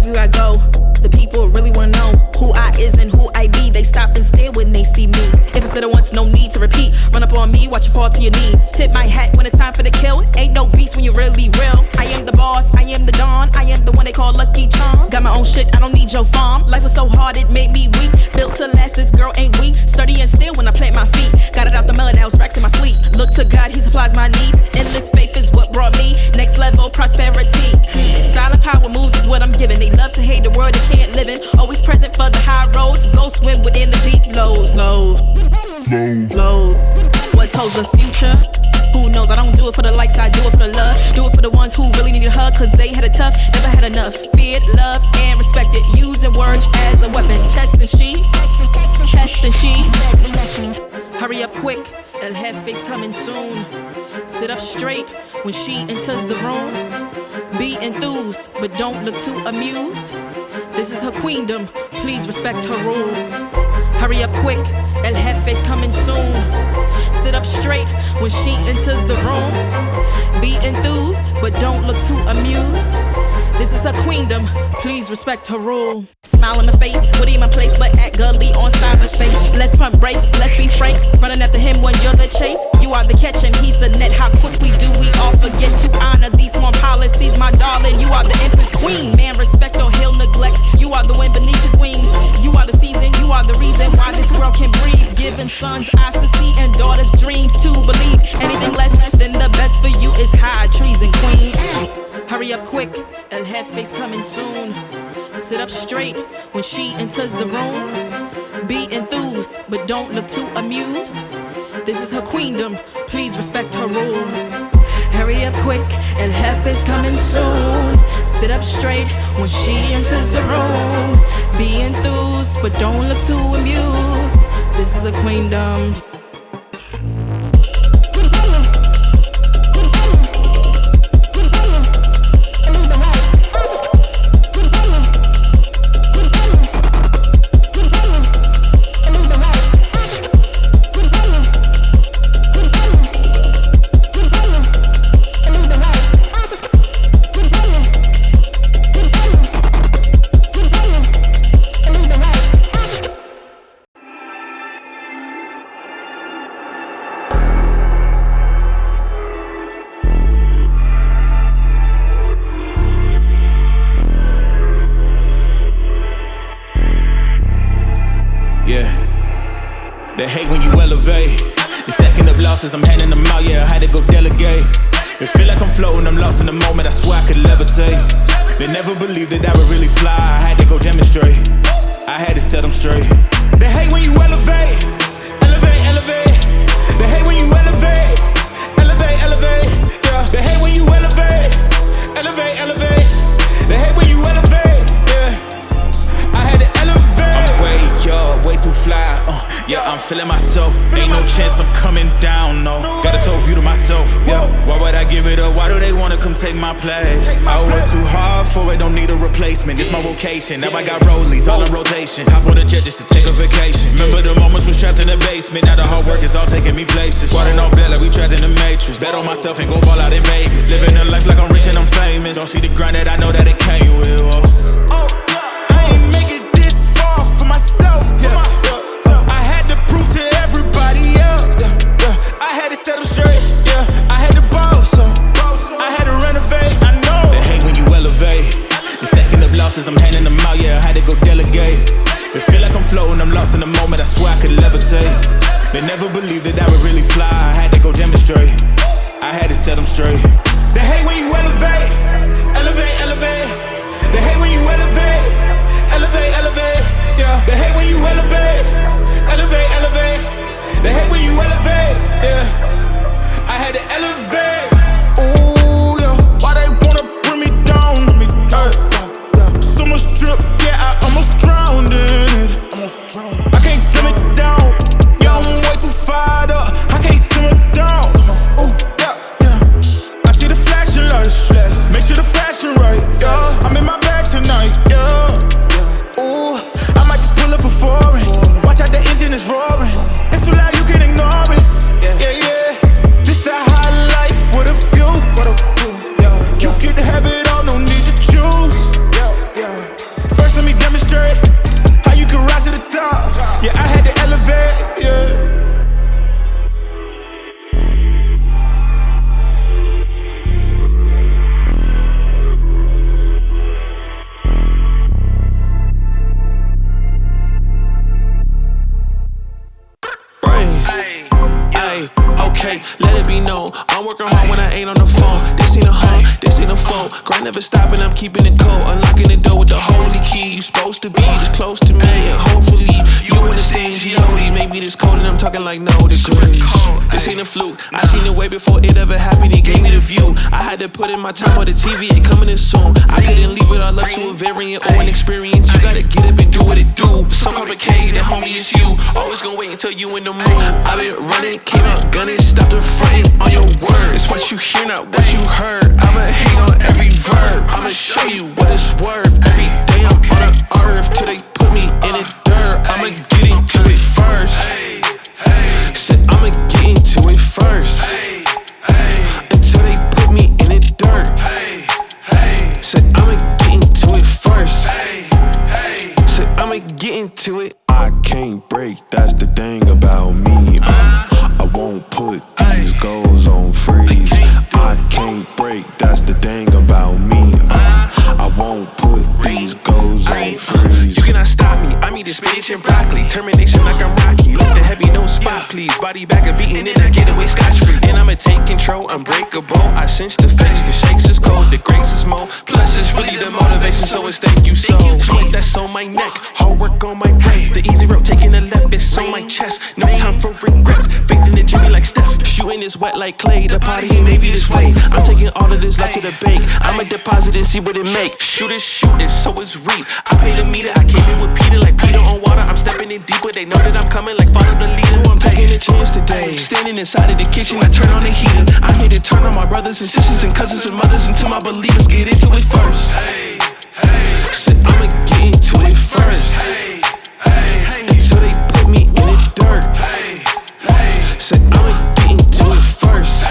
everywhere I go, the people really wanna know who I is and who I be. They stop and stare when they see me. If I said it once, no need to repeat. Run up on me, watch you fall to your knees. Tip my hat when it's time for the kill. Ain't no beast when you're really real. I am the boss, I am the Don. I am the one they call Lucky Charm. Got my own shit, I don't need your farm. Life was so hard, it made me weak. Built to last, this girl ain't weak. Sturdy and still when I plant my feet. Got it out the melon, now it's racks in my sleep. Look to God, he supplies my needs. Endless faith is what brought me next level prosperity. Silent power moves is what I'm giving. They love to hate the world they can't live in. Always present for the high roads. Go swim within the deep lows. What tells the future? Who knows? I don't do it for the likes, I do it for the love. Do it for the ones who really need a hug, cause they had it tough, never had enough. Feared, loved, and respected. Using words as a weapon. Test and she. Hurry up quick, El Jefe's coming soon. Sit up straight when she enters the room. Be enthused, but don't look too amused. This is her queendom, please respect her rule. Hurry up quick, El Jefe's coming soon. Sit up straight when she enters the room. Be enthused, but don't look too amused. This is her queendom, please respect her rule. Smile in my face, would in my place, but act gully on cyberspace. Let's pump brakes, let's be frank. Running after him when you're the chase. You are the catch and he's the net. How quickly do we all forget to honor these small policies, my darling? You are the empress queen. Man, respect or he'll neglect. You are the wind beneath his wings. You are the season, you are the reason why this world can breathe. Giving sons eyes to see and daughters dreams to believe. Anything less than the best for you is high treason, queen. Hurry up quick, El Jefe's coming soon. Sit up straight when she enters the room. Be enthused, but don't look too amused. This is her queendom, please respect her rule. Hurry up quick, El Jefe's coming soon. Sit up straight when she enters the room. Be enthused, but don't look too amused. This is her queendom. They hate when you elevate. They stacking up losses, I'm handing them out, yeah, I had to go delegate. It feel like I'm floating, I'm lost in the moment, I swear I could levitate. They never believed that I would really fly, I had to go demonstrate. I had to set them straight. They hate when you elevate. They hate when you elevate. Yeah. They hate when you elevate. They hate when you elevate. Yeah. I had to elevate. I'm way too fly. Yeah, I'm feeling myself. Ain't no chance I'm coming down, no. Got a soul view to myself, yeah. Why would I give it up? Why do they wanna come take my place? I work too hard for it, don't need a replacement. This my vocation, now I got rollies, all in rotation. Hop on a jet just to take a vacation. Remember the moments was trapped in the basement. Now the hard work is all taking me places. Squatting on bed like we trapped in the matrix. Bet on myself and go ball out in Vegas. Living a life like I'm rich and I'm famous. Don't see the grind that I know that it came with. I ain't make it this far for myself, yeah. I had to prove to everybody else, I had to set them straight, yeah. I had to boss, I had to renovate, I know. They hate when you elevate. They stacking up losses, I'm handing them out, yeah, I had to go delegate. It feel like I'm floating, I'm lost in the moment, I swear I could levitate. They never believed that I would really fly, I had to go demonstrate. I had to set them straight. They hate when you elevate. They hate when you elevate. Yeah. They hate when you elevate. They hate when you elevate. Yeah. I had to elevate. Ooh, yeah. Why they wanna bring me down? So much drip, yeah, I almost drowned in it. I can't dim it down. Yeah, I'm way too fired up. I can't simmer down. Ooh, yeah. I see the flashing lights. Make sure the fashion right. Yeah. I'm in my bag tonight. Yeah. Ooh, I might just pull up before it. Watch out, the engine is roaring. Hey, okay, let it be known. I'm working hard when I ain't on the phone. This ain't a home, this ain't a phone. Grind never stopping, I'm keeping it cold. Unlocking the door with the holy key. You supposed to be this close to me, and hopefully you understand G.O.D. Maybe this cold and I'm talking like no degrees. This ain't a fluke, I seen it way before it ever happened. He gave me the view. I had to put in my time on the TV, it coming in soon. I couldn't leave it all up to a variant or an experience. You gotta get up and do what it do. So complicated, homie, it's you. Always gonna wait until you in the mood. I've been running, came out gunning, stopped the frontin' on your word. It's what you hear, not what you heard. I'ma hate on every verb. I'ma show you what it's worth. Every day I'm on the earth till they put me in the dirt. I'ma get into it first. Said I'ma get into it first. Until they put me in the dirt. Said I'ma get into it first. Said I'ma get into it. I can't break, that's the thing about me. I won't put these goals on freeze. I can't break, that's the thing about me. I won't put these goals on freeze. You cannot stop me, I eat this spinach and broccoli. Termination like I'm Rocky. Lift the heavy, no spot, please. Body back a beating and I get away scotch-free. And I'ma take control, unbreakable. I sense the face, the shakes is cold, the grace is more. Plus it's really the motivation, so it's thank you so. Split that's on my neck, hard work on my brain. The easy road taking the left, it's on my chest. No time for regrets, faith in the Jimmy like Steph. Shooting is wet like clay, the party ain't maybe this way. I'm taking all of this left to the bank. I'ma deposit and see what it make. Shoot it, so it's reap. I paid a meter, I came in with Peter like Peter on water. I'm stepping in deeper, they know that I'm coming like follow the leader. I'm taking a chance today. Standing inside of the kitchen, I turn on the heater. I'm here to turn on my brothers and sisters and cousins and mothers until my believers get into it first. Said I'ma get into it first. Until they put me in the dirt. Said I'ma get into it first.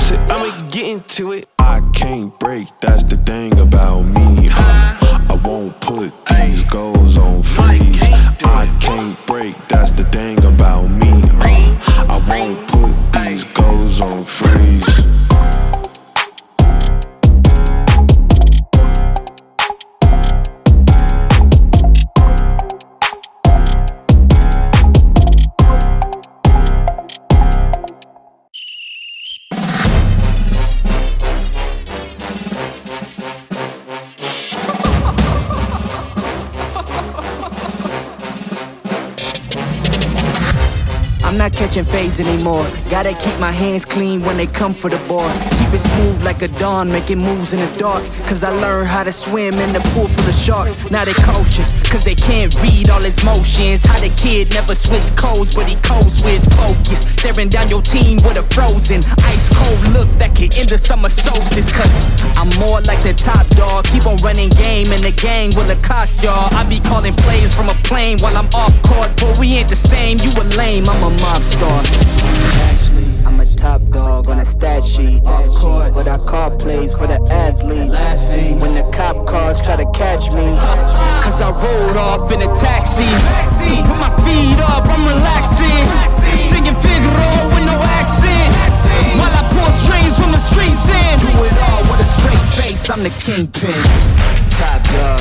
Said I'ma get into it. I can't break, that's the thing about me. I won't put these goals on freeze. I can't break, that's the thing about me. I won't put these goals on freeze. I'm not catching fades anymore. Gotta keep my hands clean when they come for the board. Keep it smooth like a dawn, making moves in the dark. Cause I learned how to swim in the pool full of sharks. Now they cautious, cause they can't read all his motions. How the kid never switch codes, but he code switch focus. Staring down your team with a frozen, ice cold look that could end the summer solstice. Cause I'm more like the top dog. Keep on running game and the gang will accost y'all. I be calling plays from a plane while I'm off court. But we ain't the same, you a lame, I'm a mob star. Actually, I'm a top dog on a stat sheet. Off court, but I call plays for the athletes. Laughing when the cop cars try to catch me. Cause I rolled off in a taxi. Put my feet up, I'm relaxing. Singing Figaro with no accent. While I pull strings from the streets in. Do it all with a straight face, I'm the kingpin. Top dog,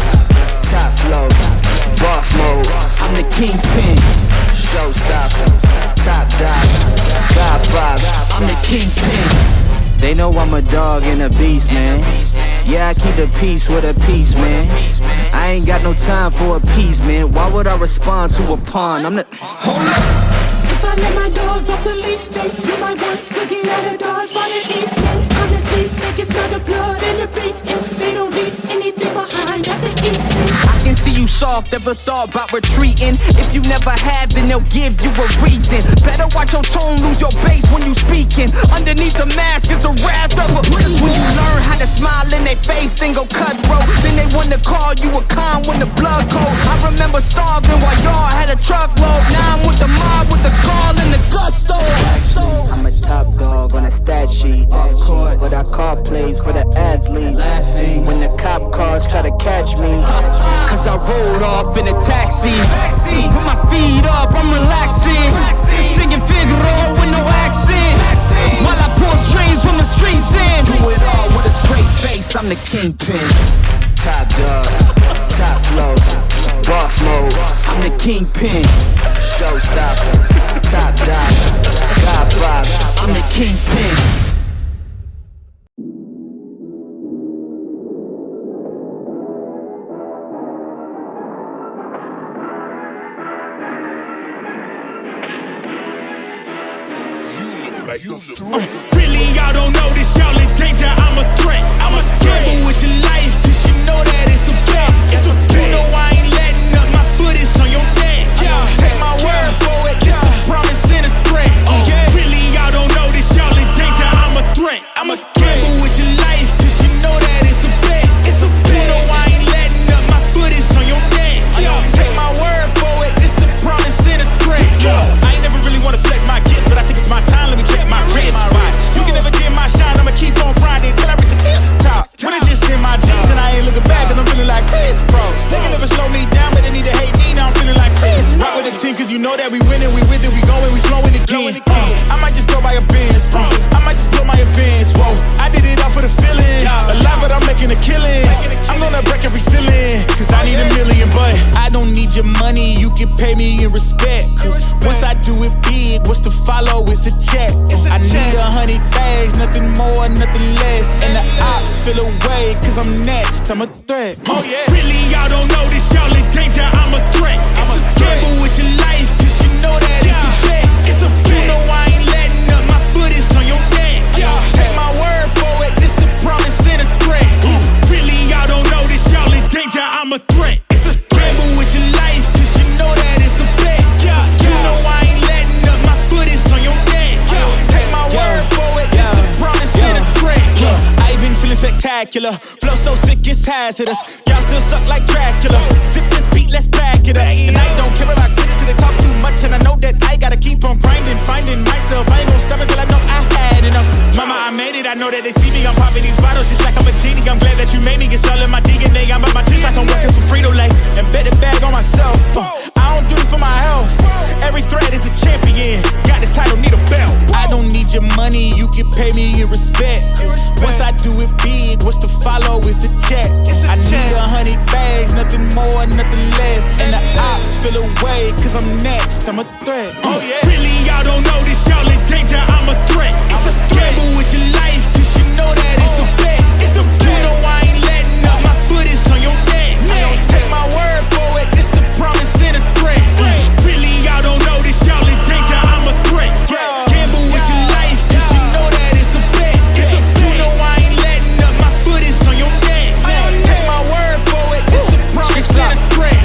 top flow, boss mode. I'm the kingpin. Showstopper, top dog, Godfather. I'm the kingpin. They know I'm a dog and a beast, man. Yeah, I keep the peace with a piece, man. I ain't got no time for a piece, man. Why would I respond to a pawn? I'm the... Hold up. If I let my dogs off the leash, then you might want to get out of Dodge while it's evening. Honestly, they can smell the blood and the beef, and they don't leave anything behind after eating. I can see you soft, ever thought about retreating. If you never have, then they'll give you a reason. Better watch your tone, lose your bass when you speaking. Underneath the mask is the wrath of a priest. When you learn how to smile in their face, then go cutthroat. Then they wanna call you a con when the blood cold. I remember starving while y'all had a truckload. Now I'm with the mob with the call and the gusto. I'm a top dog on a stat sheet. Off court, but I call plays for the athletes. Laughing when the cop cars try to catch me. Cause I rolled off in a taxi. Put my feet up, I'm relaxing. Singing Figaro with no accent. While I pull strings from the streets in. Do it all with a straight face, I'm the kingpin. Top dog, top flow, boss mode. I'm the kingpin. Showstopper, top dog. I'm the kingpin. Really, y'all don't know this, y'all in danger. I'm a threat. I'm a gamble with your life, cause you know that it's a bet. It's a bet. You know I ain't letting up, my foot is on your neck. Take my word for it, it's a promise and a threat. Really, y'all don't know this, y'all in danger. I'm a threat. I'm a gamble with your life, cause you know that it's a bet. It's a bet. You know I ain't letting up, my foot is on your neck. Take my word for it, it's a promise and a threat. I ain't never really wanna flex my gifts, but I think it's my time. Let me check my wrist. You can never get my shine, I'ma keep on grinding till I reach the top. When it's just in my jeans and I ain't looking back, cause I'm feeling like Chris Cross. They can never slow me down, but they need to hate me, now I'm feeling like Chris. Rock with the team, cause you know that we winning, we with it, we going, we flowing again. I might just go by a Benz, I might just blow my advance, whoa. I did it all for the feeling, alive but I'm making a killing. I'm gonna break every ceiling, cause I need a million, but I don't need your money, you can pay me in respect. Cause once I do it big, what's to follow, it's a check. I need 100 bags, nothing more, nothing less. And the ops feel away, cause I'm next, I'm a threat. Oh yeah. Really, y'all don't know this, y'all in danger, I'm a threat. I'm a gamble with your life, cause you know that it's a bet. It's a bet. You know I ain't letting up, my foot is on your neck. Take my word for it, this a promise and a threat. Really, y'all don't know this, y'all in danger, I'm a threat. It's a gamble with your life, cause you know that it's a bet. You know I ain't letting up, my foot is on your neck. Take my word for it, this a promise and a threat. I ain't been feeling spectacular, flow so sick it's hazardous. Y'all still suck like Dracula. Sip this beat, let's back it up. And I don't care about critics, cause they talk too much. And I know that I gotta keep on grinding, finding myself. I ain't gon' stop until I know I had enough. Mama, I made it, I know that they see me. I'm popping these bottles just like I'm a genie. I'm glad that you made me, it's all in my DNA. I'm up my chips like I'm working for Frito-Lay. And bet it bag on myself. I don't do this for my health. Every threat is a champion. Got the title, need a belt. I don't need your money, you can pay me in respect. Once I do it big, what's to follow is a check. I need 100 bags, nothing more, nothing less. And the ops feel away, cause I'm next, I'm a threat. Oh yeah. Really, y'all don't know this, y'all in danger, I'm a threat. It's a gamble with your life, cause you know that it's a bet. It's a bet. You know I ain't letting up, my foot is on your neck. Take my word for it, this a promise and a threat. Really, y'all don't know this, y'all in danger, I'm a threat. Gamble with your life, cause you know that it's a bet. It's a bet. You know I ain't letting up, my foot is on your neck. Take my word for it, this a promise and a threat.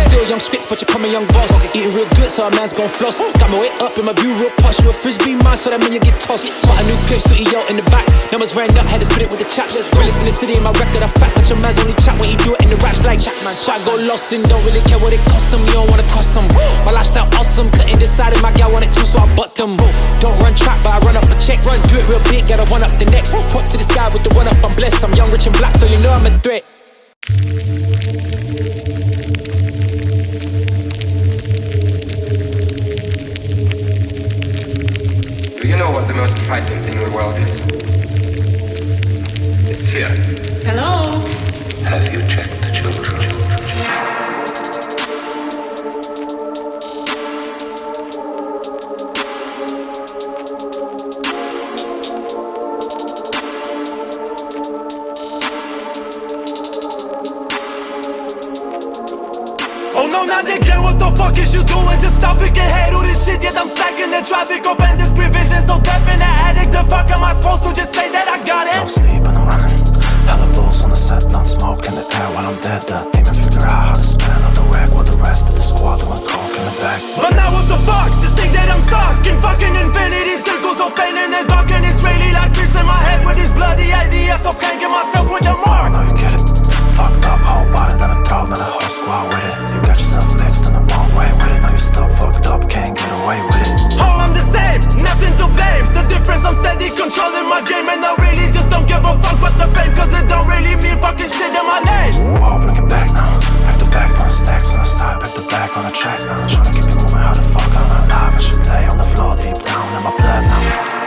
Still young spits, but you call me young boss. Eating real good, so a man's gon' floss. Got my way up in my view real posh. You a frisbee man, so that mean you get tossed. Bought a new crib, still EO in the back. Numbers ran up, had to split it with the chaps. Realest in the city, and my record a fact. But your man's only chat when he do it in the raps. Like, spot go lost and don't really care what it cost them. You don't wanna cost them. My lifestyle awesome, couldn't decide if my gal want it too, so I bought them. Don't run track, but I run up a check. Run, do it real big, gotta one up the next. Point to the sky with the one up, I'm blessed. I'm young, rich and black, so you know I'm a threat. Do you know what the most frightening thing in the world is? It's fear. Hello? Have you checked the children? Oh no, not again, what the fuck is you doing? Just stop it, get hate all this shit, yet I'm stacking the traffic. Offenders, prevision, so deaf in the addict. The fuck am I supposed to just say that I got it? No sleep and I'm running. Hella bulls on the set, not smoke in the air while I'm dead. That demon figure out how to spin on the wreck while the rest of the squad doing coke in the back. But now what the fuck? Just think that I'm stuck in fucking infinity circles of pain in the dark. And it's really like tricks in my head with these bloody ideas of hanging myself with the mark. I know you get it. Fucked up, whole body, then a dog, then a whole squad with it. You got yourself mixed in the wrong way with it. Now you're stuck, fucked up, can't get away with it. Oh, I'm the same, nothing to blame. The difference, I'm steady controlling my game. And I really just don't give a fuck about the fame, cause it don't really mean fucking shit in my name. Whoa, bring it back now. Back to back, burn stacks on the side, back to back on the track now. Tryna keep it moving, how the fuck I'm alive? I should lay on the floor deep down in my blood now.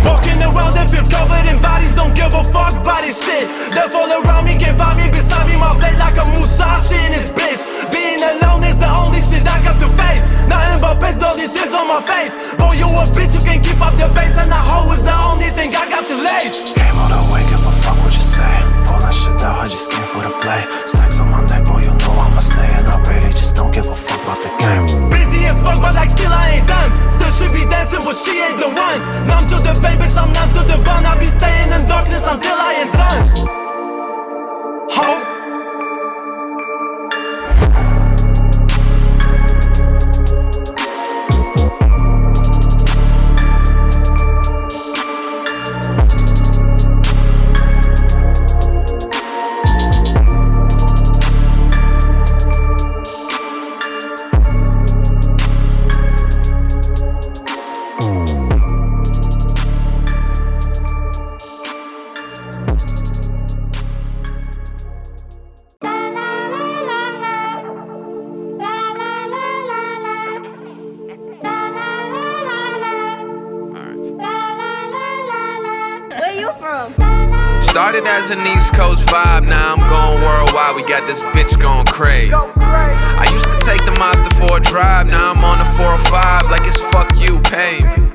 Walking around and feel covered in bodies, don't give a fuck about this shit. They fall around me, can't find me, beside me, my blade like a Musashi in his bitch. Being alone is the only shit I got to face. Nothing but pain, no tears on my face. Boy, you a bitch, you can't keep up your pace, and that hoe is the only thing I got to lace. Came all the way, give a fuck what you say. Pull that shit out, I just came for the play. Stacks on my neck, boy, you know I'ma stay. And I really just don't give a fuck about the game. Busy as fuck, but like still I ain't done. Still she be dancing, but she ain't the one. Numb to the pain, bitch, I'm numb to the bone. I be staying in darkness until I ain't done. Ho. Started as an East Coast vibe, now I'm going worldwide, we got this bitch going crazy. I used to take the Mazda for a drive, now I'm on the 405 like it's fuck you, pay me.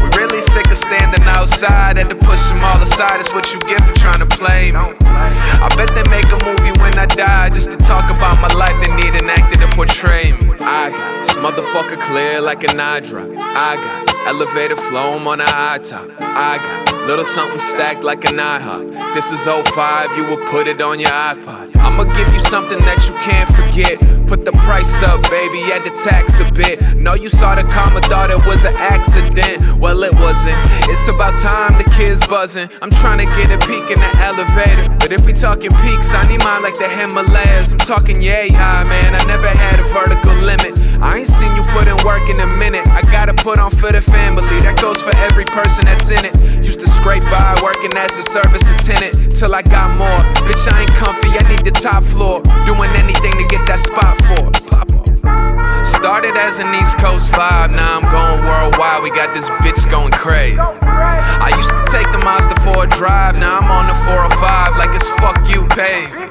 We really sick of standing outside, had to push them all aside, it's what you get for trying to play me. I bet they make a movie when I die, just to talk about my life, they need an actor to portray me. I got this motherfucker clear like an eye drop. I got elevator flow, I'm on a high top. I got little something stacked like an IHOP. This is 05, you will put it on your iPod. I'ma give you something that you can't forget. Put the price up, baby, add the tax a bit. Know you saw the comma, thought it was an accident. Well, it wasn't. It's about time the kids buzzing. I'm trying to get a peek in the elevator. But if we talking peaks, I need mine like the Himalayas. I'm talking yay high, man, I never had a vertical limit. I ain't seen you put in work in a minute. I gotta put on for the family, that goes for every person that's in it. Used to scrape by, working as a service attendant, till I got more. Bitch, I ain't comfy, I need the top floor. Doing anything to get that spot for. Pop off. Started as an East Coast vibe, now I'm going worldwide, we got this bitch going crazy. I used to take the Mazda for a drive, now I'm on the 405 like it's fuck you, pay me.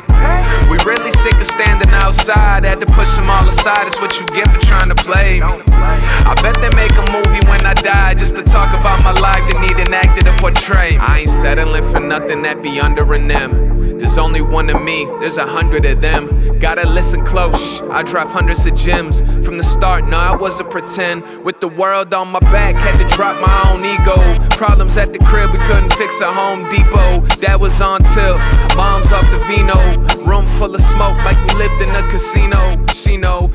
We really sick of standing outside, had to push them all aside, it's what you get for trying to play me. I bet they make a movie when I die, just to talk about my life, they need an actor to portray me. I ain't settling for nothing that be under an M. There's only one of me, there's 100 of them. Gotta listen close, I drop hundreds of gems. From the start, no, I wasn't pretend. With the world on my back, had to drop my own ego. Problems at the crib, we couldn't fix at Home Depot. Dad was on tilt, mom's off the vino. Room full of smoke like we lived in a casino. She know,